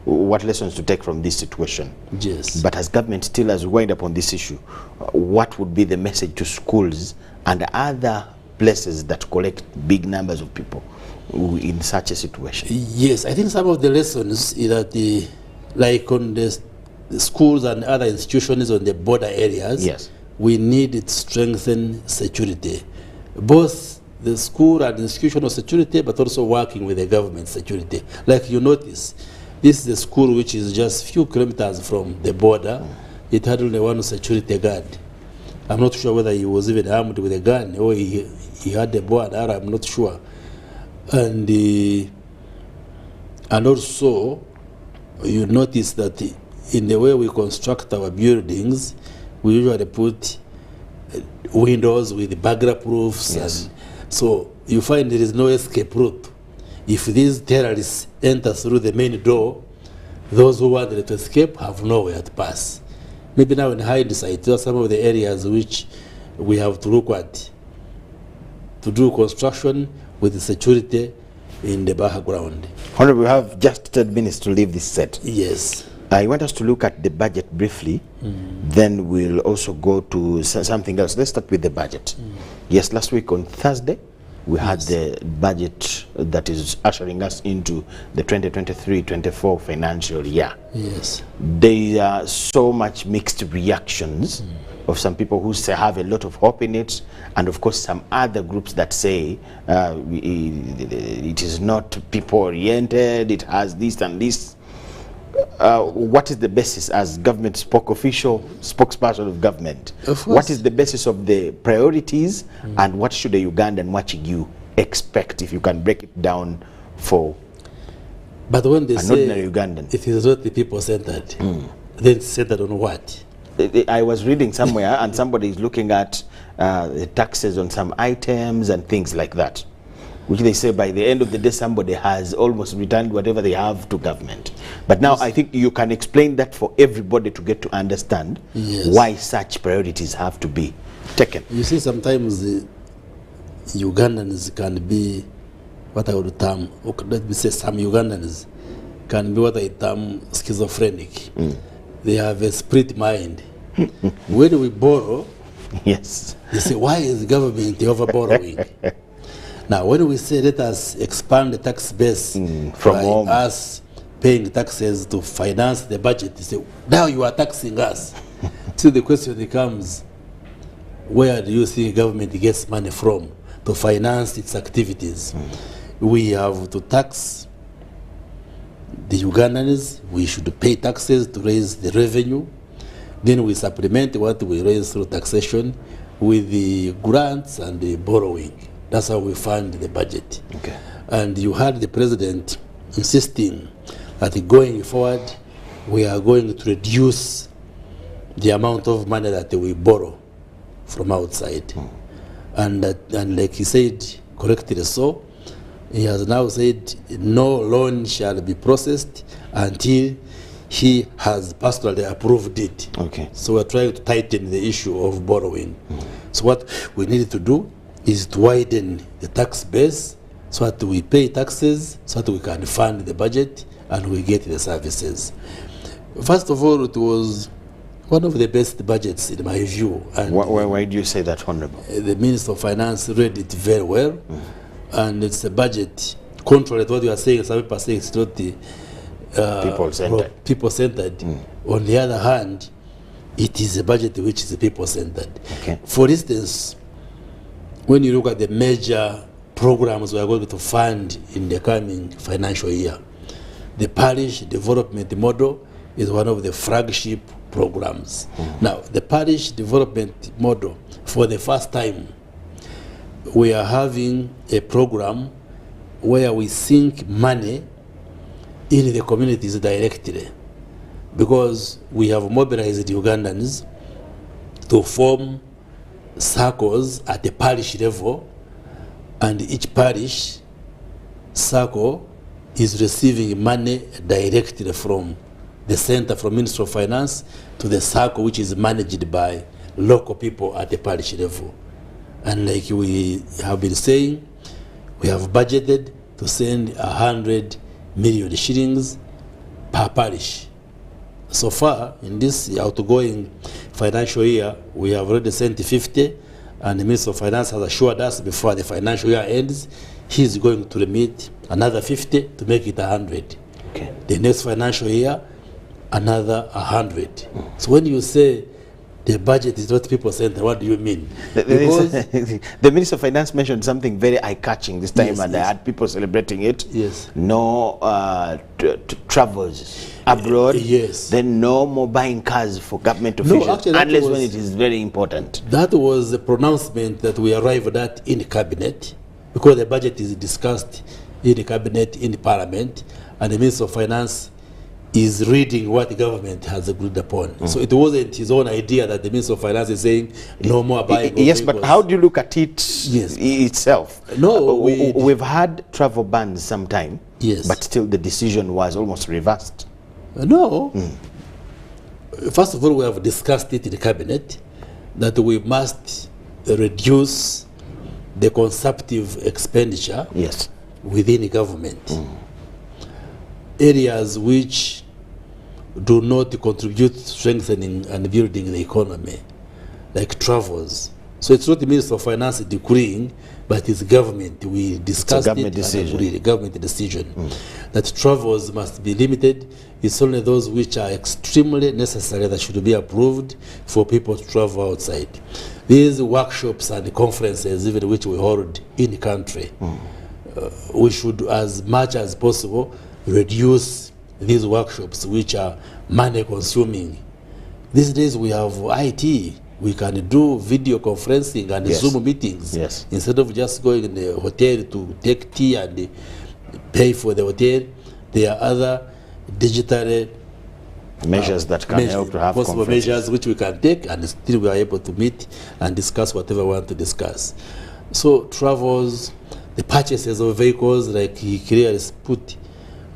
Speaker 2: what lessons to take from this situation.
Speaker 3: Yes.
Speaker 2: But as government still has wind up on this issue, what would be the message to schools and other places that collect big numbers of people in such a situation?
Speaker 3: Yes, I think some of the lessons is that like on the schools and other institutions on the border areas,
Speaker 2: yes,
Speaker 3: we need to strengthen security, both the school and institutional security, but also working with the government security. Like you notice, this is a school which is just few kilometers from the border. It had only one security guard. I'm not sure whether he was even armed with a gun or he had a bow and arrow, I'm not sure. And also, you notice that in the way we construct our buildings, we usually put windows with burglar proofs.
Speaker 2: Yes.
Speaker 3: And so you find there is no escape route. If these terrorists enter through the main door, those who wanted to escape have nowhere to pass. Maybe now in hindsight, there are some of the areas which we have to look at to do construction with the security in the background.
Speaker 2: Honorable, we have just 10 minutes to leave this set.
Speaker 3: Yes.
Speaker 2: I want us to look at the budget briefly, then we'll also go to something else. Let's start with the budget. Yes, last week on Thursday, we had the budget that is ushering us into the 2023-24 financial year.
Speaker 3: Yes.
Speaker 2: There are so much mixed reactions of some people who say have a lot of hope in it, and of course some other groups that say it is not people-oriented, it has this and this. What is the basis as government spokesperson of government? What is the basis of the priorities, and what should a Ugandan watching you expect, if you can break it down for
Speaker 3: but when they
Speaker 2: an
Speaker 3: say
Speaker 2: ordinary Ugandan?
Speaker 3: It is not the people-centered. Then it's centered on what?
Speaker 2: I was reading somewhere and somebody is looking at the taxes on some items and things like that, which they say by the end of the day somebody has almost returned whatever they have to government. But now I think you can explain that for everybody to get to understand why such priorities have to be taken.
Speaker 3: You see, sometimes the Ugandans can be what I would term, let me say some Ugandans can be what I term schizophrenic. They have a split mind. When we borrow,
Speaker 2: yes,
Speaker 3: they say, why is the government over borrowing? Now, when we say let us expand the tax base
Speaker 2: from
Speaker 3: by
Speaker 2: home,
Speaker 3: us paying taxes to finance the budget, they say, now you are taxing us. So the question becomes, where do you think government gets money from to finance its activities? We have to tax the Ugandans, we should pay taxes to raise the revenue. Then we supplement what we raise through taxation with the grants and the borrowing. That's how we fund the budget.
Speaker 2: Okay.
Speaker 3: And you heard the president insisting that going forward, we are going to reduce the amount of money that we borrow from outside. And like he said, correctly so, he has now said no loan shall be processed until he has personally approved it.
Speaker 2: Okay.
Speaker 3: So we're trying to tighten the issue of borrowing. So what we need to do is to widen the tax base so that we pay taxes, so that we can fund the budget and we get the services. First of all, it was one of the best budgets in my view. And
Speaker 2: why do you say that, Honorable?
Speaker 3: The Minister of Finance read it very well, and it's a budget contrary to what you are saying. Some people are saying it's not the people-centered. People-centered. On the other hand, it is a budget which is people-centered.
Speaker 2: Okay.
Speaker 3: For instance, when you look at the major programs we are going to fund in the coming financial year, the parish development model is one of the flagship programs. Now, the parish development model, for the first time, we are having a program where we sink money in the communities directly, because we have mobilized Ugandans to form circles at the parish level, and each parish circle is receiving money directly from the center, from Ministry of Finance, to the circle which is managed by local people at the parish level. And like we have been saying, we have budgeted to send 100 million shillings per parish. So far, in this outgoing financial year, we have already sent 50, and the Minister of Finance has assured us before the financial year ends, he is going to remit another 50 to make it 100.
Speaker 2: Okay.
Speaker 3: The next financial year, another 100. So when you say the budget is not people-centered, what do you mean?
Speaker 2: The Minister of Finance mentioned something very eye-catching this time, and I had people celebrating it.
Speaker 3: Yes.
Speaker 2: No travels abroad.
Speaker 3: Yes.
Speaker 2: Then no more buying cars for government officials, unless when it is very important.
Speaker 3: That was the pronouncement that we arrived at in the cabinet, because the budget is discussed in the cabinet, in the parliament, and the Minister of Finance is reading what the government has agreed upon. So it wasn't his own idea that the Minister of Finance is saying no more buying.
Speaker 2: Yes, but how do you look at it itself?
Speaker 3: No,
Speaker 2: we've had travel bans sometime.
Speaker 3: Yes.
Speaker 2: But still the decision was almost reversed.
Speaker 3: No. First of all, we have discussed it in the cabinet that we must reduce the consumptive expenditure within the government. Areas which do not contribute to strengthening and building the economy, like travels. So it's not the Minister of Finance decreeing, but it's government. We discussed it and agreed, the government decision that travels must be limited. It's only those which are extremely necessary that should be approved for people to travel outside. These workshops and conferences, even which we hold in the country, we should, as much as possible, reduce these workshops which are money consuming. These days we have IT. We can do video conferencing and Zoom meetings instead of just going in the hotel to take tea and pay for the hotel. There are other digital
Speaker 2: measures that can help to have
Speaker 3: possible measures which we can take, and still we are able to meet and discuss whatever we want to discuss. So travels, the purchases of vehicles, like he clearly put,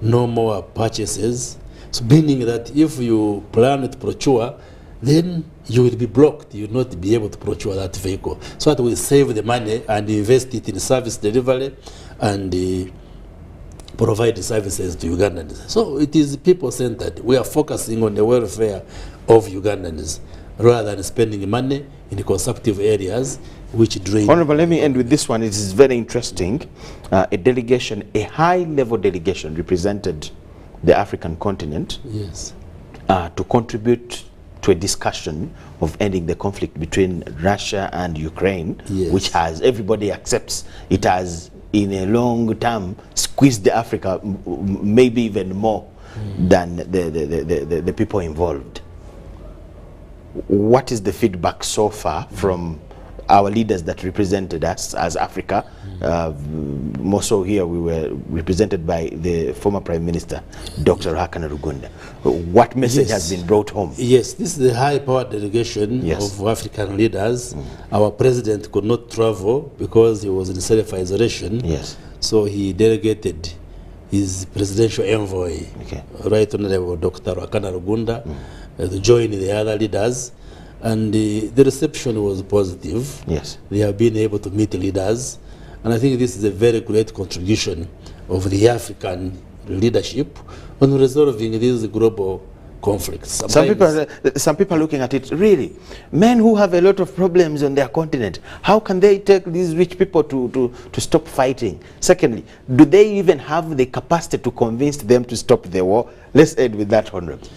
Speaker 3: no more purchases. So meaning that if you plan to procure, then you will be blocked. You will not be able to procure that vehicle. So that we save the money and invest it in service delivery and provide the services to Ugandans. So it is people-centered. We are focusing on the welfare of Ugandans rather than spending money in the consumptive areas which drain.
Speaker 2: Honorable, let me end with this one. It is very interesting. A delegation, a high-level delegation represented the African continent to contribute to a discussion of ending the conflict between Russia and Ukraine, which has, everybody accepts, it has in a long term squeezed Africa maybe even more than the people involved. What is the feedback so far from our leaders that represented us as Africa? More so here we were represented by the former Prime Minister, Dr. Rugunda. What message has been brought home?
Speaker 3: Yes, this is the high-powered delegation of African leaders. Our president could not travel because he was in self-isolation. So he delegated his presidential envoy, Right Honorable Dr. Rugunda, to join the other leaders. And the reception was positive.
Speaker 2: Yes.
Speaker 3: They have been able to meet leaders. And I think this is a very great contribution of the African leadership on resolving these global conflicts.
Speaker 2: Some people are looking at it, really, men who have a lot of problems on their continent, how can they take these rich people to stop fighting? Secondly, do they even have the capacity to convince them to stop the war? Let's end with that, Honorable.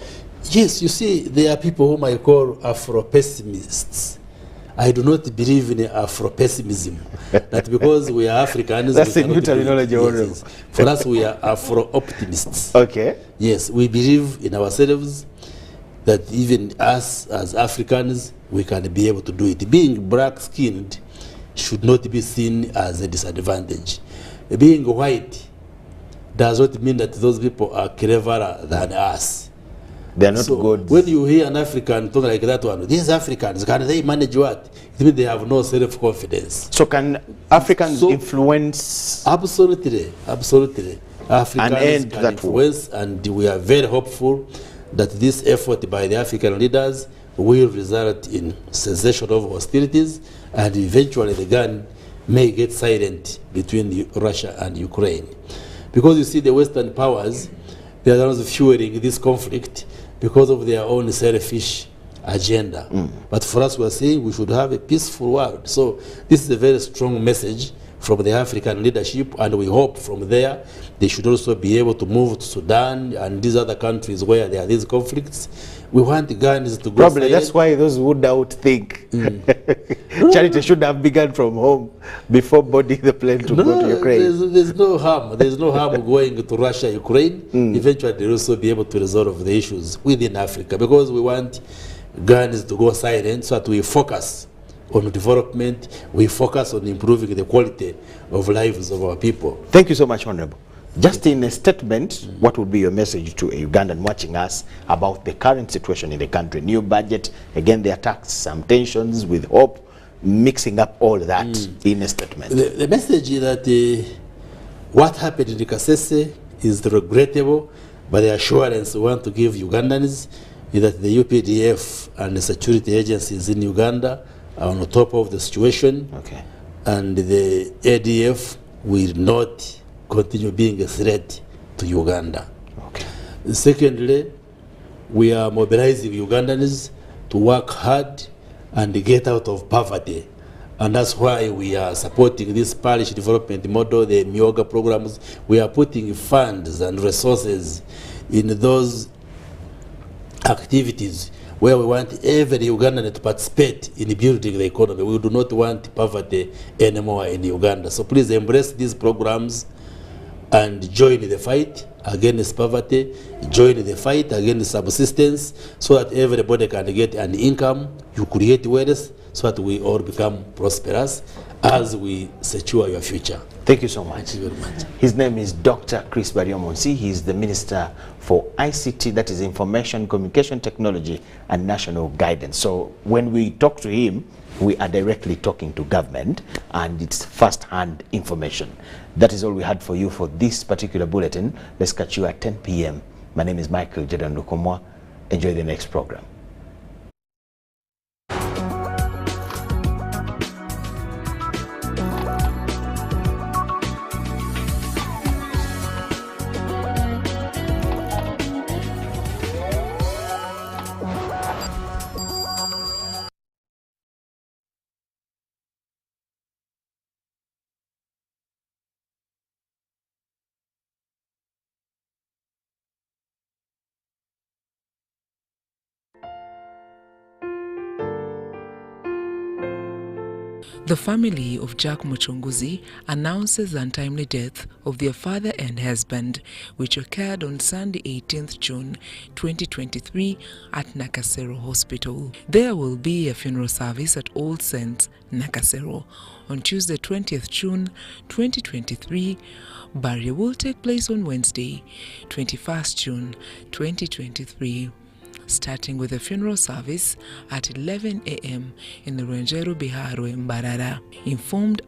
Speaker 3: Yes, you see, there are people whom I call Afro-pessimists. I do not believe in Afro-pessimism. That because we are Africans,
Speaker 2: that's a new terminology.
Speaker 3: Yes. For us, we are Afro-optimists.
Speaker 2: Okay.
Speaker 3: Yes, we believe in ourselves that even us as Africans, we can be able to do it. Being black-skinned should not be seen as a disadvantage. Being white does not mean that those people are cleverer than us.
Speaker 2: They are not good.
Speaker 3: When you hear an African talk like that one, these Africans, can they manage what? It means they have no self-confidence.
Speaker 2: So can Africans influence?
Speaker 3: Absolutely, absolutely. Africans
Speaker 2: can
Speaker 3: influence, and we are very hopeful that this effort by the African leaders will result in cessation of hostilities, and eventually the gun may get silent between Russia and Ukraine. Because you see, the Western powers, they are the ones fueling this conflict because of their own selfish agenda. But for us, we are saying we should have a peaceful world. So this is a very strong message from the African leadership, and we hope from there they should also be able to move to Sudan and these other countries where there are these conflicts. We want the guns to go
Speaker 2: Probably
Speaker 3: silent.
Speaker 2: that's why those who doubt think charity should have begun from home before boarding the plane to go to Ukraine.
Speaker 3: There's no harm. There's no harm going to Russia, Ukraine. Eventually, they'll also be able to resolve the issues within Africa, because we want guns to go silent so that we focus on development, we focus on improving the quality of lives of our people.
Speaker 2: Thank you so much, Honorable. Just in a statement, what would be your message to a Ugandan watching us about the current situation in the country? New budget, again the attacks, some tensions with hope, mixing up all that in a statement.
Speaker 3: The message is that what happened in the Kasese is regrettable, but the assurance we want to give Ugandans is that the UPDF and the security agencies in Uganda are on top of the situation, and the ADF will not continue being a threat to Uganda. Secondly, we are mobilizing Ugandans to work hard and get out of poverty. And that's why we are supporting this parish development model, the MIOGA programs. We are putting funds and resources in those activities where we want every Ugandan to participate in building the economy. We do not want poverty anymore in Uganda. So please embrace these programs and join the fight against poverty, join the fight against subsistence, so that everybody can get an income. You create wealth so that we all become prosperous as we secure your future.
Speaker 2: Thank you so much.
Speaker 3: Thank you very much.
Speaker 2: His name is Dr. Chris Bariomonsi. He is the Minister for ICT, that is Information, Communication Technology and National Guidance. So when we talk to him, we are directly talking to government, and it's first-hand information. That is all we had for you for this particular bulletin. Let's catch you at 10 p.m. My name is Michael LUKOMWA. Enjoy the next program.
Speaker 4: The family of Jack Muchunguzi announces the untimely death of their father and husband, which occurred on Sunday 18th June 2023 at Nakasero Hospital. There will be a funeral service at All Saints, Nakasero. On Tuesday 20th June 2023, burial will take place on Wednesday 21st June 2023. Starting with a funeral service at 11 a.m. in the Renjero Biharo in Mbarara. Informed